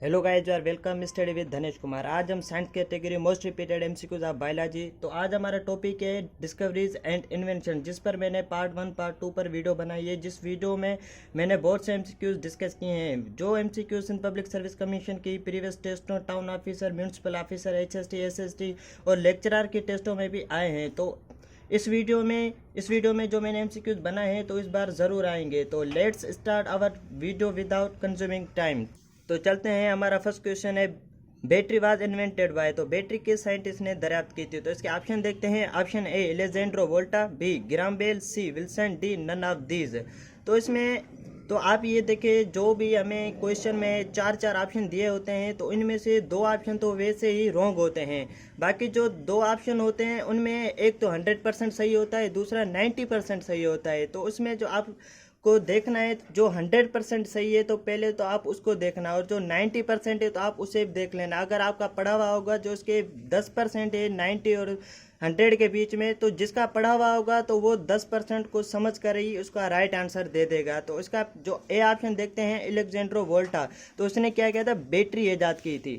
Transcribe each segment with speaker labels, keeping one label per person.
Speaker 1: Hello guys, you are welcome study with Dhanesh Kumar. आज हम science category most repeated MCQs of biology. तो आज हमारा टॉपिक है डिस्कवरीज एंड इन्वेंशन, जिस पर मैंने पार्ट 1 पार्ट 2 पर वीडियो बनाई है। जिस वीडियो में मैंने बहुत से एमसीक्यूज डिस्कस किए हैं, जो MCQs in public service commission की प्रीवियस टेस्टों, town officer, municipal officer, HST, SST और लेक्चरर की टेस्टों में भी आए हैं। तो इस वीडियो में जो मैंने एमसीक्यूज बनाए हैं तो इस बार ज़रूर आएंगे। तो let's start our video without consuming time. तो चलते हैं। हमारा फर्स्ट क्वेश्चन है, बैटरी वाज इन्वेंटेड बाय। तो बैटरी किस साइंटिस्ट ने दरियाफ्त की थी? तो इसके ऑप्शन देखते हैं। Option A Alejandro Volta, B Graham Bell, C Wilson, D none of these. तो इसमें तो आप ये देखें, जो भी हमें क्वेश्चन में चार चार ऑप्शन दिए होते हैं तो इनमें से दो ऑप्शन तो वैसे ही रॉन्ग होते हैं। बाकी जो दो ऑप्शन होते हैं उनमें एक तो 100% सही होता है, दूसरा 90% सही होता है। तो उसमें जो आप को देखना है, जो 100% सही है तो पहले तो आप उसको देखना, और जो 90% है तो आप उसे देख लेना। अगर आपका पढ़ा हुआ होगा जो उसके 10% है 90 और 100 के बीच में, तो जिसका पढ़ा हुआ होगा तो वो 10% को समझ कर ही उसका राइट आंसर दे देगा। तो इसका जो ए ऑप्शन देखते हैं, एलेक्जेंड्रो वोल्टा, तो उसने क्या किया था? बैटरी ईजाद की थी,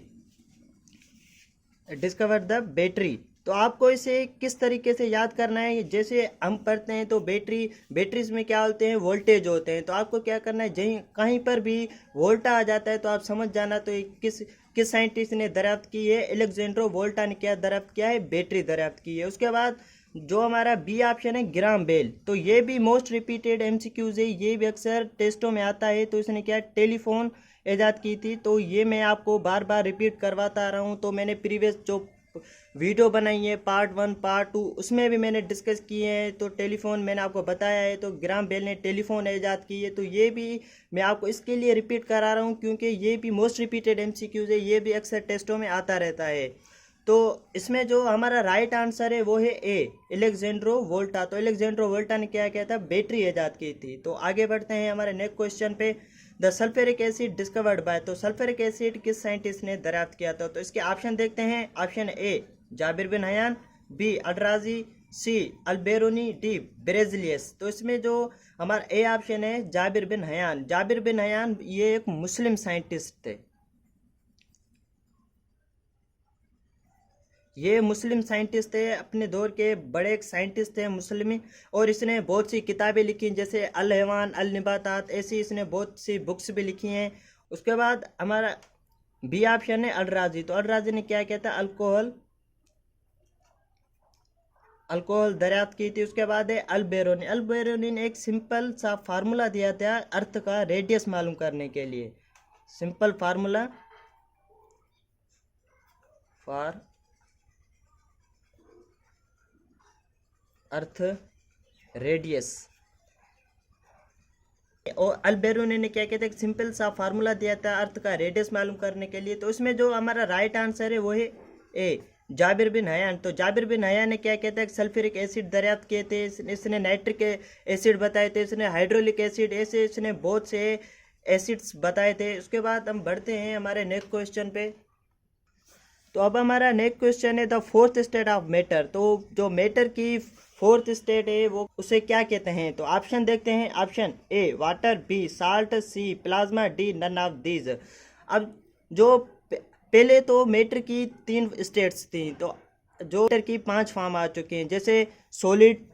Speaker 1: डिस्कवर द बैटरी। तो आपको इसे किस तरीके से याद करना है, जैसे हम पढ़ते हैं तो बैटरीज में क्या होते हैं? वोल्टेज होते हैं। तो आपको क्या करना है, जहीं कहीं पर भी वोल्टा आ जाता है तो आप समझ जाना तो ये किस साइंटिस्ट ने दरियाफ्त की है? एलेक्जेंड्रो वोल्टा ने क्या दरियाफ्त किया है? बैटरी दरियाफ्त की है। उसके बाद जो हमारा बी ऑप्शन है, ग्राहम बेल, तो ये भी मोस्ट रिपीटेड एमसीक्यूज है, ये भी अक्सर टेस्टों में आता है। तो इसने क्या टेलीफोन ईजाद की थी। तो ये मैं आपको बार बार रिपीट करवाता आ रहा हूँ। तो मैंने प्रीवियस जो वीडियो बनाई है पार्ट 1 पार्ट 2, उसमें भी मैंने डिस्कस किए हैं। तो टेलीफोन मैंने आपको बताया है, तो ग्राहम बेल ने टेलीफोन ईजाद की है। तो ये भी मैं आपको इसके लिए रिपीट करा रहा हूँ क्योंकि ये भी मोस्ट रिपीटेड एमसीक्यूज है, ये भी अक्सर टेस्टों में आता रहता है। तो इसमें जो हमारा राइट आंसर है वो है ए एलेक्जेंड्रो वोल्टा। तो एलेक्जेंड्रो वोल्टा ने क्या किया था? बैटरी ईजाद की थी। तो आगे बढ़ते हैं हमारे नेक्स्ट क्वेश्चन पे। The sulphuric acid discovered by. तो सल्फ्यूरिक एसिड किस साइंटिस्ट ने दरियाफ्त किया था? तो इसके ऑप्शन देखते हैं। Option A Jabir bin Hayyan, B Al Razi, C Al Biruni, D Berzelius. तो इसमें जो हमारा ए ऑप्शन है Jabir bin Hayyan. Jabir bin Hayyan ये एक मुस्लिम साइंटिस्ट थे, ये मुस्लिम साइंटिस्ट थे, अपने दौर के बड़े एक साइंटिस्ट थे मुस्लिम। और इसने बहुत सी किताबें लिखी जैसे अल हैवान, अल निबातात, ऐसी इसने बहुत सी बुक्स भी लिखी हैं। उसके बाद हमारा बी ऑप्शन है अल्राजी। तो अल्राजी ने क्या किया था? अल्कोहल दरियाफ्त की थी। उसके बाद है अल्बेरोनी। अल्बेरोनी ने एक सिंपल सा फार्मूला दिया था अर्थ का रेडियस मालूम करने के लिए। Simple formula for earth radius. और अल्बेरोनी ने क्या किया था? एक सिंपल सा फार्मूला दिया था अर्थ का रेडियस मालूम करने के लिए। तो इसमें जो हमारा राइट आंसर है वो है ए जाबिर बिन हयान। तो जाबिर बिन हयान ने क्या किया था? सल्फ्यूरिक एसिड दरियाफ्त किए थे, इसने नाइट्रिक एसिड बताए थे, इसने हाइड्रोलिक एसिड, ऐसे इसने बहुत से एसिड्स बताए थे। उसके बाद हम बढ़ते हैं हमारे नेक्स्ट क्वेश्चन पे। तो अब हमारा नेक्स्ट क्वेश्चन है the fourth state of matter. तो जो मैटर की फोर्थ स्टेट है वो उसे क्या कहते हैं? तो ऑप्शन देखते हैं। Option A water, B salt, C plasma, D none of these. अब जो पहले तो मैटर की 3 स्टेट्स थी, तो जो मैटर की 5 फॉर्म आ चुके हैं, जैसे सॉलिड,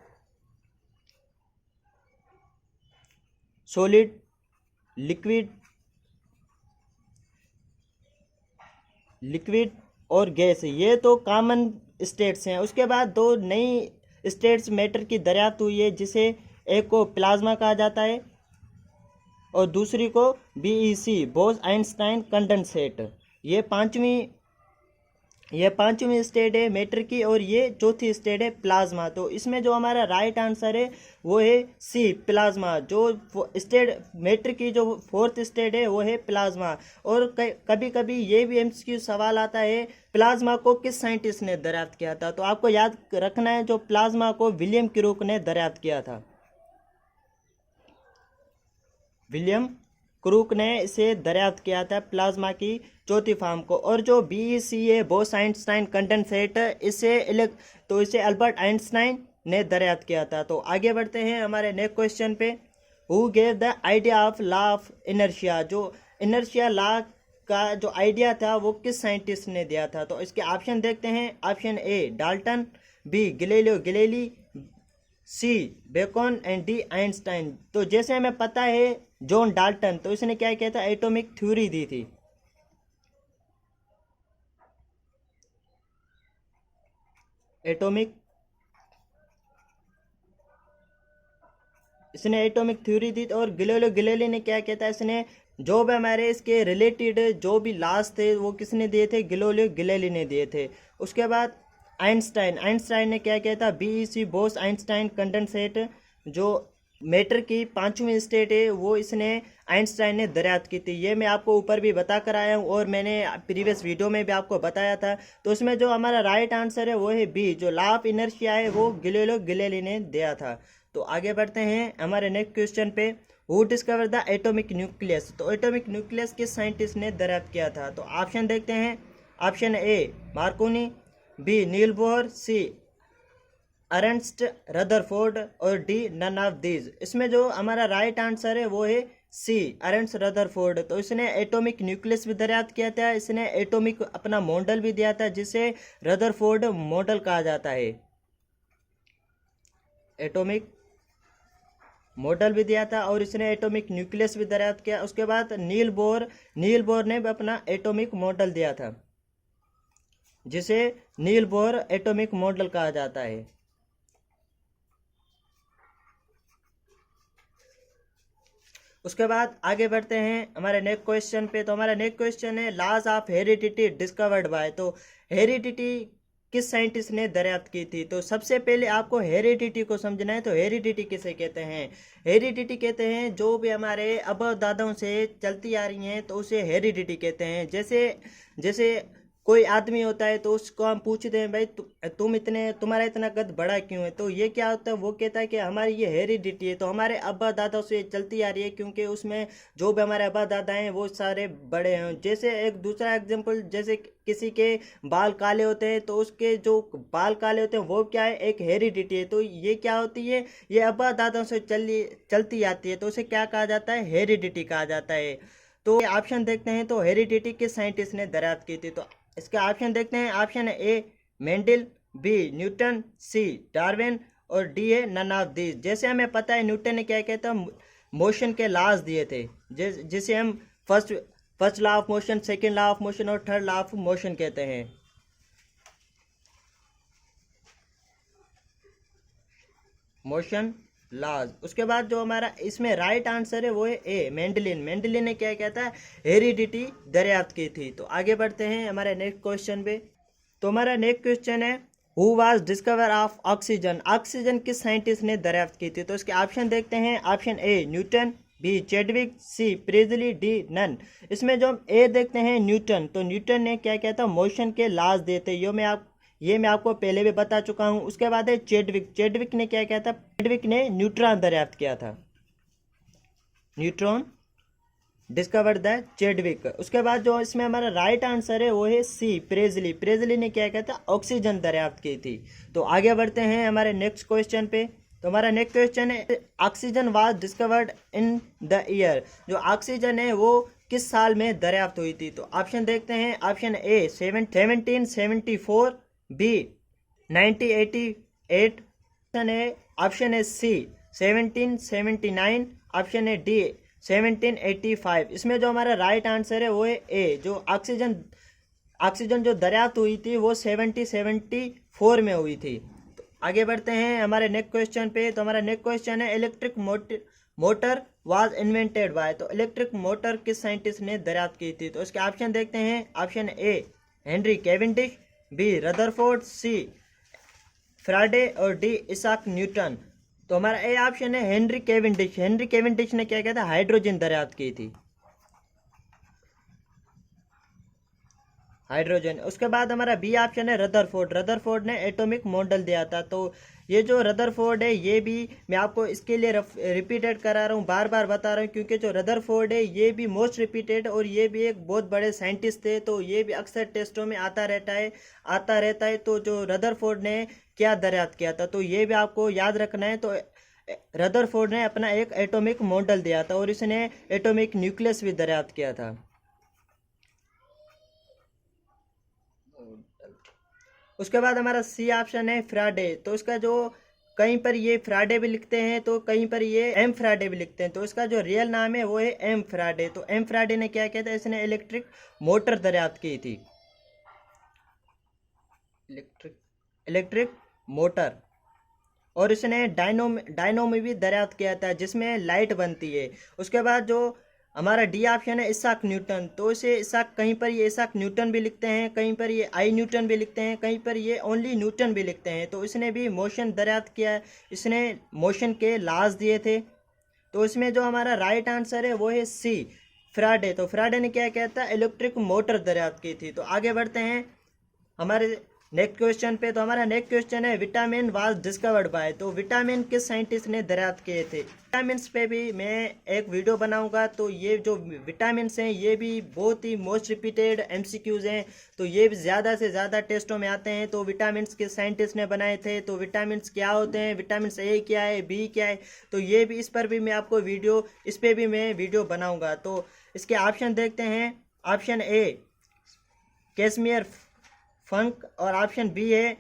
Speaker 1: लिक्विड और गैस, ये तो कॉमन स्टेट्स हैं। उसके बाद दो नई स्टेट्स मैटर की दरियाफ्त हुई है, जिसे एक को प्लाज्मा कहा जाता है और दूसरी को बीईसी बोस आइंस्टाइन कंडेंसेट। ये पांचवी स्टेट है मैटर की, और ये चौथी स्टेट है प्लाज्मा। तो इसमें जो हमारा राइट आंसर है वो है सी प्लाज्मा। जो स्टेट मैटर की जो फोर्थ स्टेट है वो है प्लाज्मा। और कभी कभी ये भी एमसीक्यू सवाल आता है, प्लाज्मा को किस साइंटिस्ट ने दरियाफ्त किया था? तो आपको याद रखना है, जो प्लाज्मा को विलियम क्रूक ने दरियाफ्त किया था। विलियम क्रूक ने इसे दरियाफ्त किया था, प्लाज्मा की चौथी फॉर्म को। और जो बीईसी है बोस आइंस्टाइन कंडेंसेट, इसे अल्बर्ट आइंस्टाइन ने दरियाफ्त किया था। तो आगे बढ़ते हैं हमारे नेक्स्ट क्वेश्चन पे। Who gave the idea of law of inertia. जो इनर्शिया लॉ का जो आइडिया था वो किस साइंटिस्ट ने दिया था? तो इसके ऑप्शन देखते हैं। Option A Dalton, B Galileo Galilei, C Bacon and D Einstein. तो जैसे हमें पता है जॉन डाल्टन, तो इसने क्या किया था? एटॉमिक थ्योरी दी थी। एटॉमिक इसने एटॉमिक थ्योरी दी। और गैलीलियो गैलीली ने क्या किया था? इसने जो भी हमारे इसके रिलेटेड जो भी लॉज थे वो किसने दिए थे? गैलीलियो गैलीली ने दिए थे। उसके बाद आइंस्टाइन ने क्या किया था? बीईसी बोस आइंस्टाइन कंडेंसेट, जो मैटर की पांचवी स्टेट है वो इसने आइंस्टाइन ने दरियाफ्त की थी। ये मैं आपको ऊपर भी बता कर आया हूँ और मैंने प्रीवियस वीडियो में भी आपको बताया था। तो उसमें जो हमारा राइट आंसर है वो है बी, जो लॉ ऑफ इनर्शिया है वो गैलीलियो गैलीली ने दिया था। तो आगे बढ़ते हैं हमारे नेक्स्ट क्वेश्चन पे। Who discover the atomic nucleus? तो एटॉमिक न्यूक्लियस किस साइंटिस्ट ने दरियाफ्त किया था? तो ऑप्शन देखते हैं। Option A Marconi, B Niels Bohr, C Ernest Rutherford और डी नन ऑफ दीज। इसमें जो हमारा राइट आंसर है वो है सी अर्नस्ट रदरफोर्ड। तो इसने एटॉमिक न्यूक्लियस भी दरियाफ्त किया था, इसने एटॉमिक अपना मॉडल भी दिया था जिसे रदरफोर्ड मॉडल कहा जाता है। एटॉमिक मॉडल भी दिया था और इसने एटॉमिक न्यूक्लियस भी दरियाफ्त किया। उसके बाद नील बोर ने भी अपना एटॉमिक मॉडल दिया था जिसे नील बोर एटॉमिक मॉडल कहा जाता है। उसके बाद आगे बढ़ते हैं हमारे नेक्स्ट क्वेश्चन पे। तो हमारा नेक्स्ट क्वेश्चन है laws of heredity discovered by. तो हेरिडिटी किस साइंटिस्ट ने दरियाफ्त की थी? तो सबसे पहले आपको हेरिडिटी को समझना है। तो हेरिडिटी किसे कहते हैं? हेरिडिटी कहते हैं जो भी हमारे अब दादाओं से चलती आ रही हैं तो उसे हेरिडिटी कहते हैं। जैसे जैसे कोई आदमी होता है तो उसको हम पूछते हैं भाई तुम्हारा इतना कद बड़ा क्यों है? तो ये क्या होता है? वो कहता है कि हमारी ये हेरिडिटी है, तो हमारे अब्बा दादाओं से चलती आ रही है क्योंकि उसमें जो भी हमारे अब्बा दादा हैं वो सारे बड़े हैं। जैसे एक दूसरा एग्जांपल, जैसे किसी के बाल काले होते हैं तो उसके जो बाल काले होते हैं वो क्या है? एक हेरिडिटी है। तो ये क्या होती है? ये अब्बा दादाओं से चलती आती है, तो उसे क्या कहा जाता है? हेरिडिटी कहा जाता है। तो ऑप्शन देखते हैं। तो हेरिडिटी किस साइंटिस्ट ने दरियाफ्त की थी? तो इसके ऑप्शन देखते हैं। Option A Mendel, B Newton, C Darwin और डी है नन ऑफ दीज। जैसे हमें पता है न्यूटन ने क्या कहता है? मोशन के लॉज दिए थे जिसे हम first law of motion, second law of motion और थर्ड लॉ ऑफ मोशन कहते हैं। Motion laws. उसके बाद जो हमारा इसमें राइट आंसर है वो है ए मेंडलिन ने क्या कहता है? हेरिडिटी दरियाफ्त की थी। तो आगे बढ़ते हैं हमारे नेक्स्ट क्वेश्चन पे। तो हमारा नेक्स्ट क्वेश्चन है who was discover of oxygen? Oxygen किस साइंटिस्ट ने दरियाफ्त की थी? तो इसके ऑप्शन देखते हैं। Option A Newton, B Chadwick, C Priestley, D none. इसमें जो हम ए देखते हैं न्यूटन, तो न्यूटन ने क्या किया था? मोशन के लॉज देते। ये मैं आपको पहले भी बता चुका हूं। उसके बाद है चैडविक ने क्या किया था? चैडविक ने न्यूट्रॉन दरियाफ्त किया था। Neutron discovered the Chadwick. उसके बाद जो इसमें हमारा राइट आंसर है वो है सी प्रेजली ने क्या किया था? ऑक्सीजन दरियाफ्त की थी। तो आगे बढ़ते हैं हमारे नेक्स्ट क्वेश्चन पे। तो हमारा नेक्स्ट क्वेश्चन है oxygen was discovered in the year. जो ऑक्सीजन है वो किस साल में दरियाफ्त हुई थी? तो ऑप्शन देखते हैं। ऑप्शन ए 1774, बी 1988, ऑप्शन है सी 1779, ऑप्शन है डी 1785। इसमें जो हमारा राइट आंसर है वो है ए, जो ऑक्सीजन जो दरियाफ्त हुई थी वो 1774 में हुई थी। तो आगे बढ़ते हैं हमारे नेक्स्ट क्वेश्चन पे। तो हमारा नेक्स्ट क्वेश्चन है electric motor was invented by. तो इलेक्ट्रिक मोटर किस साइंटिस्ट ने दरियाफ्त की थी? तो इसके ऑप्शन देखते हैं। Option A Henry Cavendish, B Rutherford, C Faraday और डी इसाक न्यूटन। तो हमारा ए ऑप्शन है हेनरी कैवेंडिश ने क्या किया था? हाइड्रोजन दरियाफ्त की थी, हाइड्रोजन। उसके बाद हमारा बी ऑप्शन है रदरफोर्ड ने एटॉमिक मॉडल दिया था। तो ये जो रदरफोर्ड है ये भी मैं आपको इसके लिए रिपीटेड करा रहा हूँ, बार बार बता रहा हूँ, क्योंकि जो रदरफोर्ड है ये भी मोस्ट रिपीटेड और ये भी एक बहुत बड़े साइंटिस्ट थे। तो ये भी अक्सर टेस्टों में आता रहता है। तो जो रदरफोर्ड ने क्या दरियाफ्त किया था तो ये भी आपको याद रखना है। तो रदरफोर्ड ने अपना एक एटॉमिक मॉडल दिया था और इसने एटॉमिक न्यूक्लियस भी दरियाफ्त किया था। उसके बाद हमारा सी ऑप्शन है फ्राडे। तो इसका जो कहीं पर ये फ्राडे भी लिखते हैं तो कहीं पर ये एम फ्राडे भी लिखते हैं, तो इसका जो रियल नाम है वो है एम फ्राडे। तो एम फ्राडे ने क्या किया था, इसने इलेक्ट्रिक मोटर दरियाफ्त की थी, इलेक्ट्रिक मोटर। और इसने डायनोमी भी दरियाफ्त किया था जिसमें लाइट बनती है। उसके बाद जो हमारा डी ऑप्शन है इसाक न्यूटन। तो इसे इसाक, कहीं पर ये इसाक न्यूटन भी लिखते हैं, कहीं पर ये आई न्यूटन भी लिखते हैं, कहीं पर ये ओनली न्यूटन भी लिखते हैं। तो इसने भी मोशन दरियाफ्त किया, इसने मोशन के लाज दिए थे। तो इसमें जो हमारा राइट आंसर है वो है सी फ्राडे। तो फ्राडे ने क्या किया था, इलेक्ट्रिक मोटर दरियाफ्त की थी। तो आगे बढ़ते हैं हमारे नेक्स्ट क्वेश्चन पे। तो हमारा नेक्स्ट क्वेश्चन है विटामिन वाज डिस्कवर्ड बाय। तो विटामिन किस साइंटिस्ट ने दरियाफ्त किए थे। विटामिन पे भी मैं एक वीडियो बनाऊंगा। तो ये जो विटामिन हैं ये भी बहुत ही मोस्ट रिपीटेड एमसीक्यूज हैं, तो ये भी ज़्यादा से ज़्यादा टेस्टों में आते हैं। तो विटामिन किस साइंटिस्ट ने बनाए थे, तो विटामिन क्या होते हैं, विटामिन ए क्या है, बी क्या है, तो ये भी, इस पर भी मैं आपको वीडियो, इस पर भी मैं वीडियो बनाऊँगा। तो इसके ऑप्शन देखते हैं। ऑप्शन ए कैसमियर फंक, और ऑप्शन बी है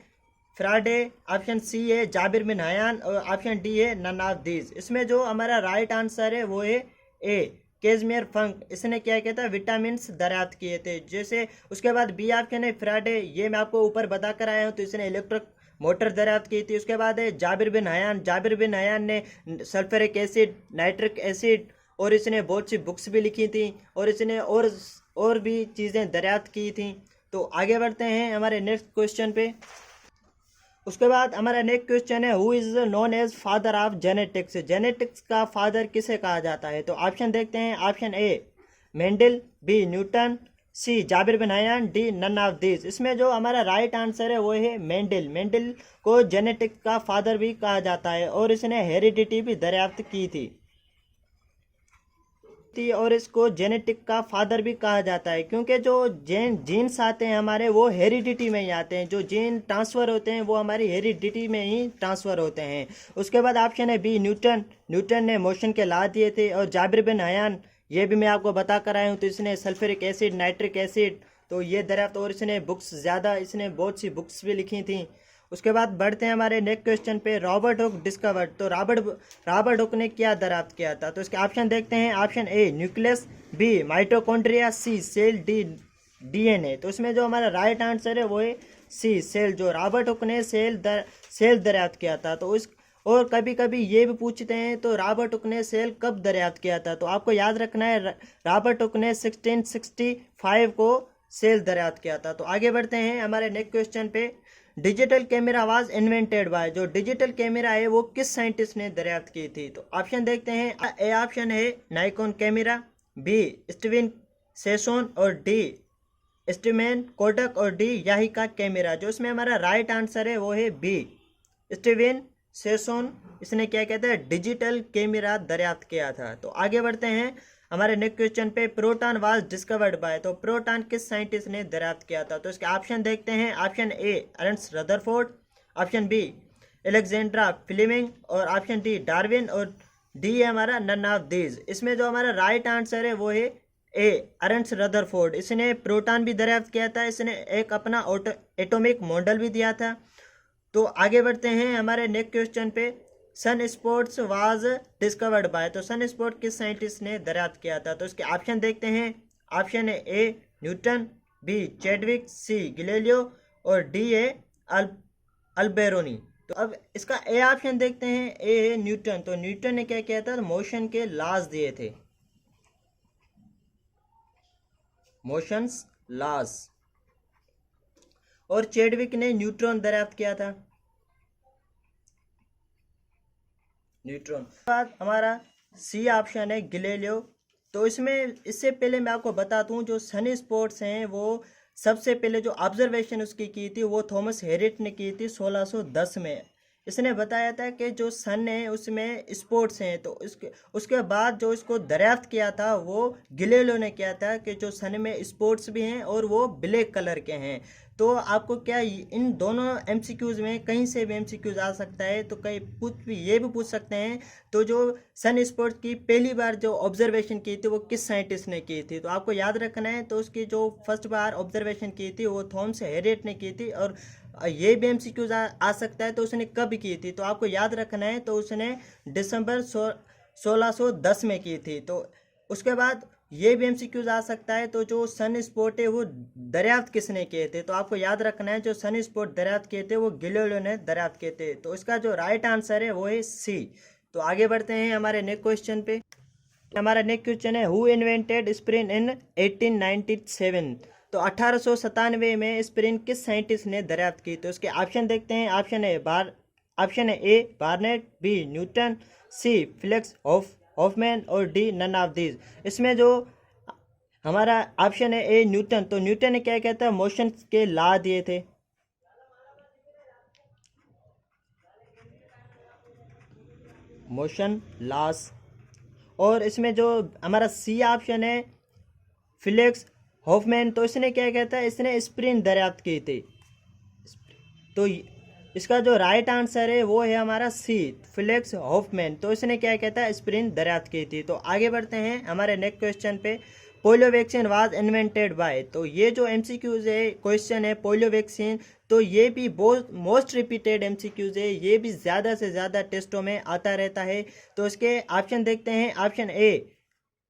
Speaker 1: फ्राडे, ऑप्शन सी है जाबिर बिन हयान, और ऑप्शन डी है नन ऑफ दीज। इसमें जो हमारा राइट आंसर है वो है ए कैजमियर फंक। इसने क्या किया था, विटामिन दरियाफ्त किए थे जैसे। उसके बाद बी ऑप्शन है फ्राडे, ये मैं आपको ऊपर बता कर आया हूँ, तो इसने इलेक्ट्रिक मोटर दरियाफ्त की थी। उसके बाद है Jabir bin Hayyan. Jabir bin Hayyan ने सल्फ्यूरिक एसिड, नाइट्रिक एसिड, और इसने बहुत सी बुक्स भी लिखी थी, और इसने और भी चीज़ें दरियाफ्त की थी। तो आगे बढ़ते हैं हमारे नेक्स्ट क्वेश्चन पे। उसके बाद हमारा नेक्स्ट क्वेश्चन है who is known as father of genetics. Genetics का फादर किसे कहा जाता है। तो ऑप्शन देखते हैं। Option A Mendel, B Newton, C Jabir bin Hayyan, D none of this. इसमें जो हमारा राइट आंसर है वो है मेंडल। मेंडल को जेनेटिक्स का फादर भी कहा जाता है, और इसने हेरिडिटी भी दरियाफ्त की थी, और इसको जेनेटिक का फादर भी कहा जाता है, क्योंकि जो जीन्स आते हैं हमारे वो हेरिडिटी में ही आते हैं। जो जीन ट्रांसफ़र होते हैं वो हमारी हेरिडिटी में ही ट्रांसफ़र होते हैं। उसके बाद ऑप्शन है बी न्यूटन। न्यूटन ने मोशन के ला दिए थे। और जाबिर बिन हयान, ये भी मैं आपको बता कर आया हूँ, तो इसने सल्फ्यूरिक एसिड, नाइट्रिक एसिड, तो ये दरियाफ्त, और इसने बुक्स ज़्यादा, इसने बहुत सी बुक्स भी लिखी थी। उसके बाद बढ़ते हैं हमारे नेक्स्ट क्वेश्चन पे। Robert Hooke discovered. तो रॉबर्ट हुक ने क्या दरियाफ्त किया था। तो इसके ऑप्शन देखते हैं। Option A nucleus, B mitochondria, C cell, D DNA. तो इसमें जो हमारा राइट आंसर है वो है सी सेल। जो रॉबर्ट हुक ने सेल दरियाफ्त किया था। तो इस, और कभी कभी ये भी पूछते हैं तो रॉबर्ट हुक ने सेल कब दरियाफ्त किया था। तो आपको याद रखना है रॉबर्ट हुक ने 1665 को सेल दरियाफ्त किया था। तो आगे बढ़ते हैं हमारे नेक्स्ट क्वेश्चन पे। Digital camera was invented bye. जो डिजिटल कैमरा है वो किस साइंटिस्ट ने दरियाफ्त की थी। तो ऑप्शन देखते हैं। ए ऑप्शन है नाइकॉन कैमरा, बी स्टीवन सेसोन, और डी स्टीमैन कोडक, और डी याहिका कैमरा। जो इसमें हमारा राइट आंसर है वो है बी स्टीवन सेसोन। इसने क्या किया था, डिजिटल कैमरा दरियाफ्त किया था। तो आगे बढ़ते हैं हमारे नेक्स्ट क्वेश्चन पे। Proton was discovered by. तो प्रोटॉन किस साइंटिस्ट ने दरियाफ्त किया था। तो इसके ऑप्शन देखते हैं। Option A Ernest Rutherford, option B Alexandra Fleming, और ऑप्शन डी डार्विन, और डी है हमारा नन ऑफ दीज। इसमें जो हमारा राइट आंसर है वो है ए अर्नस्ट रदरफोर्ड। इसने प्रोटॉन भी दरियाफ्त किया था, इसने एक अपना एटॉमिक मॉडल भी दिया था। तो आगे बढ़ते हैं हमारे नेक्स्ट क्वेश्चन पे। सन स्पोर्ट्स वाज डिस्कवर्ड बाय। तो सन स्पोर्ट किस साइंटिस्ट ने दरियाफ्त किया था। तो इसके ऑप्शन देखते हैं। ऑप्शन है A Newton, B Chadwick, C Galileo, और डी है अल्बेरोनी। तो अब इसका ए ऑप्शन देखते हैं। ए है न्यूटन। तो न्यूटन ने क्या किया था, मोशन के लॉज दिए थे, मोशंस लॉज। और चैडविक ने न्यूट्रॉन दरियाफ्त किया था, न्यूट्रॉन। बाद हमारा सी ऑप्शन है गैलीलियो। तो इसमें, इससे पहले मैं आपको बता दूं, जो सन स्पॉट्स हैं वो सबसे पहले जो ऑब्जर्वेशन उसकी की थी वो थॉमस हेरिट ने की थी 1610 में। इसने बताया था कि जो सन है उसमें स्पॉट्स हैं। तो उसके बाद जो इसको दरियाफ्त किया था वो गैलीलियो ने किया था, कि जो सन में स्पॉट्स भी हैं और वो ब्लैक कलर के हैं। तो आपको क्या, इन दोनों एमसीक्यूज में कहीं से भी एमसीक्यूज आ सकता है, तो कहीं ये भी पूछ सकते हैं। तो जो सन स्पॉट की पहली बार जो ऑब्जर्वेशन की थी वो किस साइंटिस्ट ने की थी। तो आपको याद रखना है। तो उसकी जो फर्स्ट बार ऑब्जर्वेशन की थी वो थॉमस हेरिट ने की थी, और ये भी एमसीक्यूज आ सकता है तो उसने कब की थी, तो आपको याद रखना है। तो उसने दिसंबर 1610 में की थी। तो उसके बाद ये भी एमसीक्यूज आ सकता है, तो जो सन स्पॉट है वो दरियाफ्त किसने किए थे, तो आपको याद रखना है जो सन स्पॉट दरियाफ्त किए थे वो गैलीलियो ने दरियाफ्त किए थे। तो इसका जो राइट आंसर है वो है सी। तो आगे बढ़ते हैं हमारे नेक्स्ट क्वेश्चन पे। हमारा नेक्स्ट क्वेश्चन है हु इन्वेंटेड स्प्रिन इन 1897। तो 1897 में स्प्रिन किस साइंटिस्ट ने दरियाफ्त की, तो उसके ऑप्शन देखते हैं। ऑप्शन है ए बार्नेट, बी न्यूटन, सी फ्लेक्स हॉफमैन और डी नन ऑफ दीज। इसमें जो हमारा ऑप्शन है ए न्यूटन, तो न्यूटन ने क्या कहता है मोशन के लॉ दिए थे। Motion loss. और इसमें जो हमारा सी ऑप्शन है फ्लेक्स हॉफमैन, तो इसने क्या कहता है इसने स्प्रिन दरियाफ्त की थी। तो इसका जो राइट आंसर है वो है हमारा सी फ्लेक्स हॉफमैन, तो इसने क्या कहता है स्प्रिन दरियाफ्त की थी। तो आगे बढ़ते हैं हमारे नेक्स्ट क्वेश्चन पे। Polio vaccine was invented by. तो ये जो एमसीक्यूज है क्वेश्चन है पोलियो वैक्सीन, तो ये भी बहुत मोस्ट रिपीटेड एमसीक्यूज है, ये भी ज़्यादा से ज़्यादा टेस्टों में आता रहता है। तो इसके ऑप्शन देखते हैं। ऑप्शन ए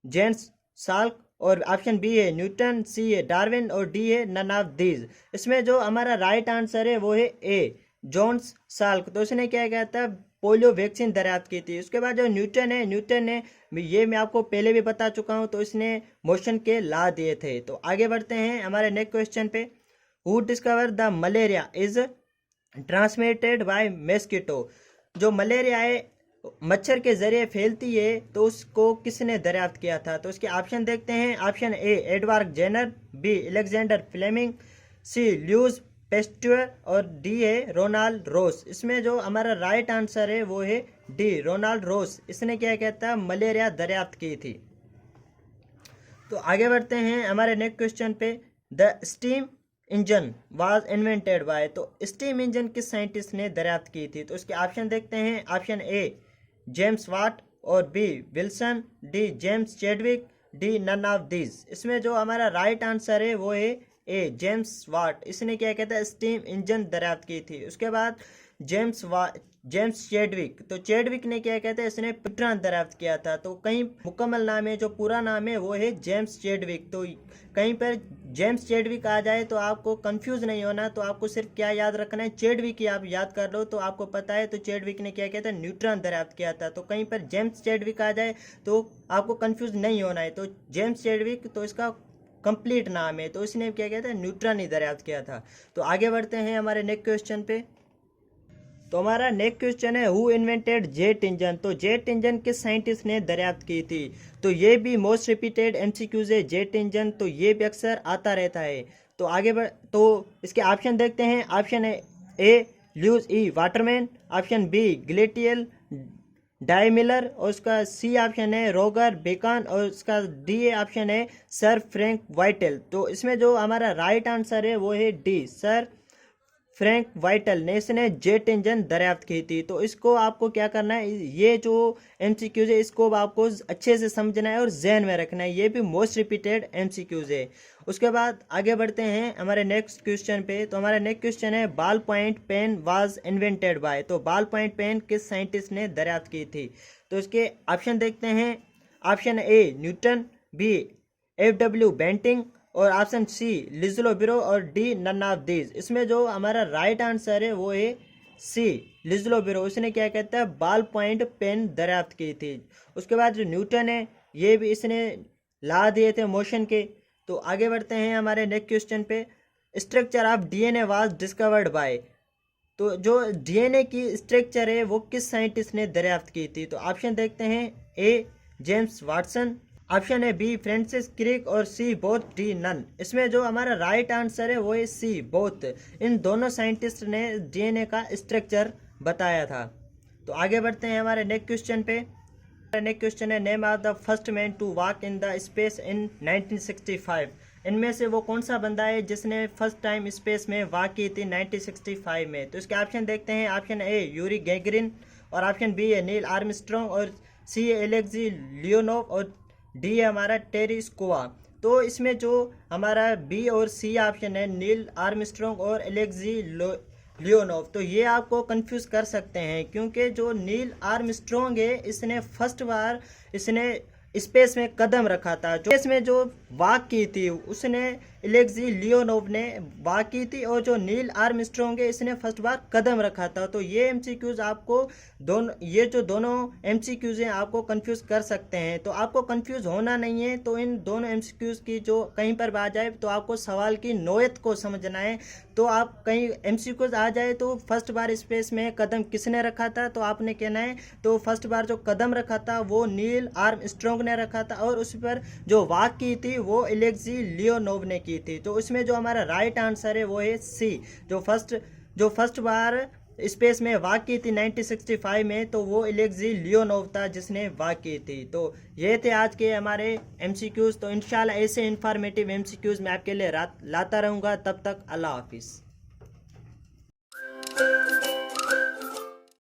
Speaker 1: जेम्स साल्क, और ऑप्शन बी है न्यूटन, सी है डार्विन और डी है नन ऑफ दीज। इसमें जो हमारा राइट आंसर है वो है ए जॉन्स साल्क, तो उसने क्या कहता था पोलियो वैक्सीन दरियाफ्त की थी। उसके बाद जो न्यूटन है, न्यूटन ने ये मैं आपको पहले भी बता चुका हूँ, तो इसने मोशन के लॉ दिए थे। तो आगे बढ़ते हैं हमारे नेक्स्ट क्वेश्चन पे। Who discover the malaria is transmitted by mosquito. जो मलेरिया है मच्छर के जरिए फैलती है, तो उसको किसने दरियाफ्त किया था, तो उसके ऑप्शन देखते हैं। Option A Edward Jenner, B Alexander Fleming, C Louis Pasteur और डी है रोनाल्ड रोस। इसमें जो हमारा राइट आंसर है वो है डी रोनाल्ड रोस, इसने क्या कहता है मलेरिया दरियाफ्त की थी। तो आगे बढ़ते हैं हमारे नेक्स्ट क्वेश्चन पे। The steam engine was invented by. तो स्टीम इंजन किस साइंटिस्ट ने दरियाफ्त की थी, तो उसके ऑप्शन देखते हैं। ऑप्शन ए जेम्स वाट, और B Wilson, D James Chadwick, D none of these. इसमें जो हमारा राइट आंसर है वो है ए जेम्स वाट, इसने क्या कहता है स्टीम इंजन दरियाफ्त की थी। उसके बाद जेम्स चैडविक, तो चैडविक ने क्या कहता है इसने न्यूट्रॉन दरियाफ्त किया था। तो कहीं मुकम्मल नाम है जो पूरा नाम है वो है जेम्स चैडविक। तो कहीं पर जेम्स चैडविक आ जाए तो आपको कंफ्यूज नहीं होना, तो आपको सिर्फ क्या याद रखना है चैडविक ही आप याद कर लो तो आपको पता है। तो चैडविक ने क्या कहता है न्यूट्रॉन दरियाफ्त किया था। तो कहीं पर जेम्स चैडविक आ जाए तो आपको कंफ्यूज नहीं होना है। तो जेम्स चैडविक तो इसका कंप्लीट नाम है, तो इसने क्या कहता है न्यूट्रॉन ही दरियाफ्त किया था। तो आगे बढ़ते हैं हमारे नेक्स्ट क्वेश्चन पे। तो हमारा नेक्स्ट क्वेश्चन है हु इन्वेंटेड जेट इंजन। तो जेट इंजन किस साइंटिस्ट ने दरियाफ्त की थी, तो ये भी मोस्ट रिपीटेड एमसीक्यूज है जेट इंजन, तो ये भी अक्सर आता रहता है। तो आगे बढ़ तो इसके ऑप्शन देखते हैं। ऑप्शन है ए ल्यूज ई वाटरमैन, ऑप्शन बी ग्लेटियल डायमिलर, और उसका सी ऑप्शन है रोगर बेकन, और उसका डी ऑप्शन है सर फ्रैंक वाइटल। तो इसमें जो हमारा राइट आंसर है वो है डी सर फ्रैंक वाइटल ने इसने जेट इंजन दरियाफ्त की थी। तो इसको आपको क्या करना है, ये जो एमसीक्यूज है इसको आपको अच्छे से समझना है और जहन में रखना है, ये भी मोस्ट रिपीटेड एमसीक्यूज है। उसके बाद आगे बढ़ते हैं हमारे नेक्स्ट क्वेश्चन पे। तो हमारा नेक्स्ट क्वेश्चन है ball point pen was invented by. तो बॉल पॉइंट पेन किस साइंटिस्ट ने दरियाफ्त की थी, तो इसके ऑप्शन देखते हैं। Option A Newton, B F W. Banting, और ऑप्शन सी लिज्लो बिरो, और डी नन ऑफ दीज। इसमें जो हमारा राइट आंसर है वो है सी लिज्लो बिरो, उसने क्या कहता है बॉल पॉइंट पेन दरियाफ्त की थी। उसके बाद जो न्यूटन है ये भी इसने ला दिए थे मोशन के। तो आगे बढ़ते हैं हमारे नेक्स्ट क्वेश्चन पे। Structure of DNA was discovered by. तो जो डीएनए की स्ट्रक्चर है वो किस साइंटिस्ट ने दरियाफ्त की थी, तो ऑप्शन देखते हैं। ए जेम्स वाटसन, ऑप्शन है बी फ्रांसिस क्रिक, और सी बोथ डी नन। इसमें जो हमारा राइट आंसर है वो है सी बोथ, इन दोनों साइंटिस्ट ने डीएनए का स्ट्रक्चर बताया था। तो आगे बढ़ते हैं हमारे नेक्स्ट क्वेश्चन पे। नेक्स्ट क्वेश्चन है name of the first man to walk in the space in 1965। इनमें से वो कौन सा बंदा है जिसने फर्स्ट टाइम स्पेस में वॉक की थी 1965 में, तो इसके ऑप्शन देखते हैं। ऑप्शन ए यूरी गैगरिन, और ऑप्शन बी है नील आर्मस्ट्रॉन्ग, और सी है एलेक्सी लियोनोव, और डी है हमारा टेरी स्कोवा। तो इसमें जो हमारा बी और सी ऑप्शन है नील आर्मस्ट्रॉन्ग और एलेक्सी लियोनोव। तो ये आपको कंफ्यूज कर सकते हैं क्योंकि जो नील आर्मस्ट्रॉन्ग है इसने फर्स्ट बार इसने स्पेस में कदम रखा था, जो इसमें जो वॉक की थी उसने एलेक्सी लियोनोव ने वॉक की थी, और जो नील आर्मस्ट्रॉन्ग है इसने फर्स्ट बार कदम रखा था। तो ये एमसीक्यूज आपको दोनों एमसीक्यूज हैं आपको कंफ्यूज कर सकते हैं। तो आपको कंफ्यूज होना नहीं है, तो इन दोनों एमसीक्यूज की जो कहीं पर भी आ जाए तो आपको सवाल की नोयत को समझना है। तो आप कहीं एमसीक्यूज आ जाए तो फर्स्ट बार स्पेस में कदम किसने रखा था, तो आपने कहना है तो फर्स्ट बार जो कदम रखा था वो नील आर्मस्ट्रॉन्ग ने रखा था, और उस पर जो वॉक की थी वो एलेक्सी लियोनोव ने की थी। तो उसमें जो हमारा राइट आंसर है वो है सी, जो फर्स्ट बार स्पेस में वॉक की थी 1965 में, तो वो एलेक्सी लियोनोव था जिसने वॉक की थी। तो ये थे आज के हमारे एमसीक्यूज। तो इंशाल्लाह ऐसे इंफॉर्मेटिव एमसीक्यूज मैं आपके लिए लाता रहूँगा। तब तक अल्लाह हाफिज़।